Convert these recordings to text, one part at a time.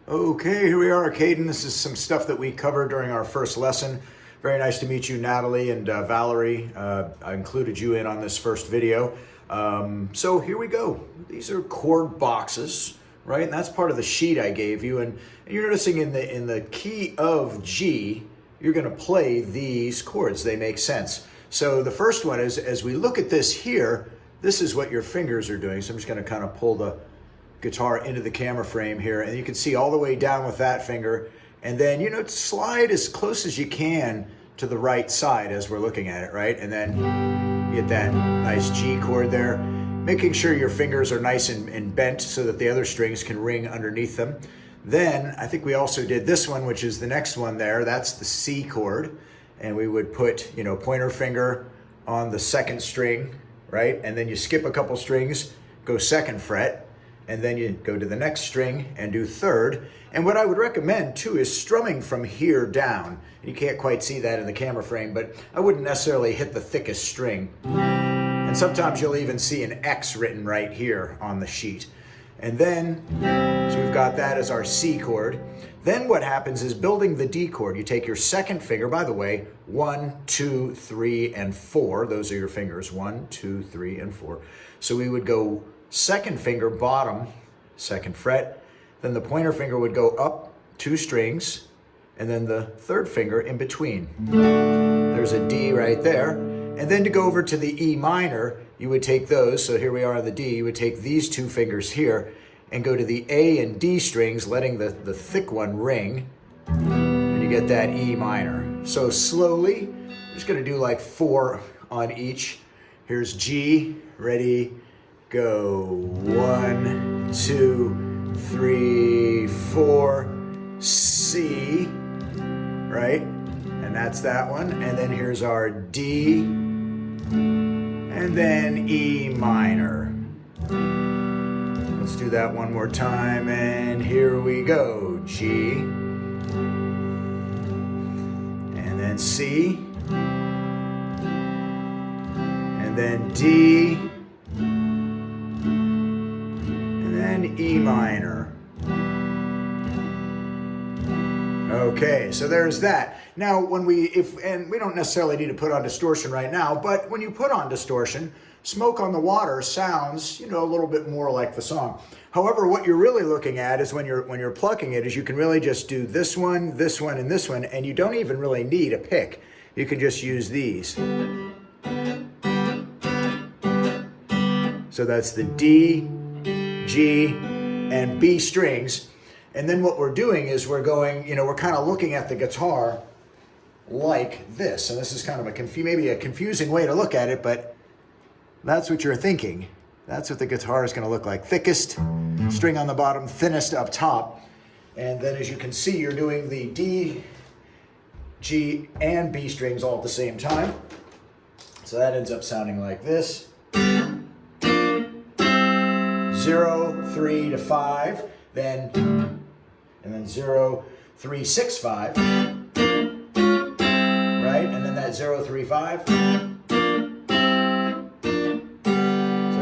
Okay, here we are, Kaiden. This is some stuff that we covered during our first lesson. Very nice to meet you, Natalie and Valerie. I included you in on this first video. So here we go. These are chord boxes, right? And that's part of the sheet I gave you. And you're noticing in the key of G, you're going to play these chords. They make sense. So the first one is, as we look at this here, this is what your fingers are doing. So I'm just going to kind of pull the guitar into the camera frame here, and you can see all the way down with that finger, and then slide as close as you can to the right side as we're looking at it, right? And then you get that nice G chord there, making sure your fingers are nice and bent so that the other strings can ring underneath them. Then I think we also did this one, which is the next one there. That's the C chord, and we would put pointer finger on the second string, right? And then you skip a couple strings, go second fret, and then you go to the next string and do third. And what I would recommend too is strumming from here down. You can't quite see that in the camera frame, but I wouldn't necessarily hit the thickest string. And sometimes you'll even see an X written right here on the sheet. And then, so we've got that as our C chord. Then what happens is building the D chord. You take your second finger, by the way, 1, 2, 3, and 4. Those are your fingers, 1, 2, 3, and 4. So we would go second finger bottom, second fret, then the pointer finger would go up 2 strings, and then the third finger in between. There's a D right there. And then to go over to the E minor, you would take those, so here we are on the D, you would take these 2 fingers here and go to the A and D strings, letting the thick one ring, and you get that E minor. So slowly, I'm just gonna do like 4 on each. Here's G, ready, go. 1, 2, 3, 4, C, right? And that's that one. And then here's our D, and then E minor. Let's do that one more time, and here we go. G, and then C, and then D, and E minor. Okay, so there's that. Now, when and we don't necessarily need to put on distortion right now, but when you put on distortion, Smoke on the Water sounds, a little bit more like the song. However, what you're really looking at is when you're plucking it, is you can really just do this one, and this one, and you don't even really need a pick. You can just use these. So that's the D, G, and B strings. And then what we're doing is we're going, we're kind of looking at the guitar like this. And this is kind of maybe a confusing way to look at it, but that's what you're thinking. That's what the guitar is going to look like. Thickest string on the bottom, thinnest up top. And then as you can see, you're doing the D, G, and B strings all at the same time. So that ends up sounding like this. 0, 3 to 5, and then 0, 3, 6, 5, right? And then that 0, 3, 5. So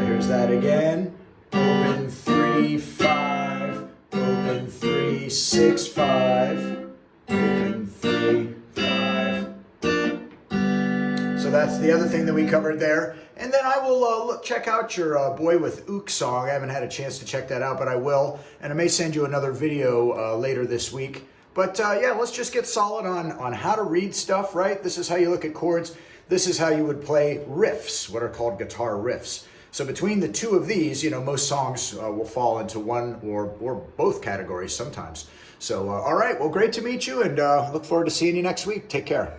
here's that again. Open 3, 5, open 3, 6, 5, open 3, 5. So that's the other thing that we covered there. And then I will check out your Boy with Ook song. I haven't had a chance to check that out, but I will. And I may send you another video later this week. But yeah, let's just get solid on how to read stuff, right? This is how you look at chords. This is how you would play riffs, what are called guitar riffs. So between the two of these, most songs will fall into one or both categories sometimes. So, all right, well, great to meet you, and look forward to seeing you next week. Take care.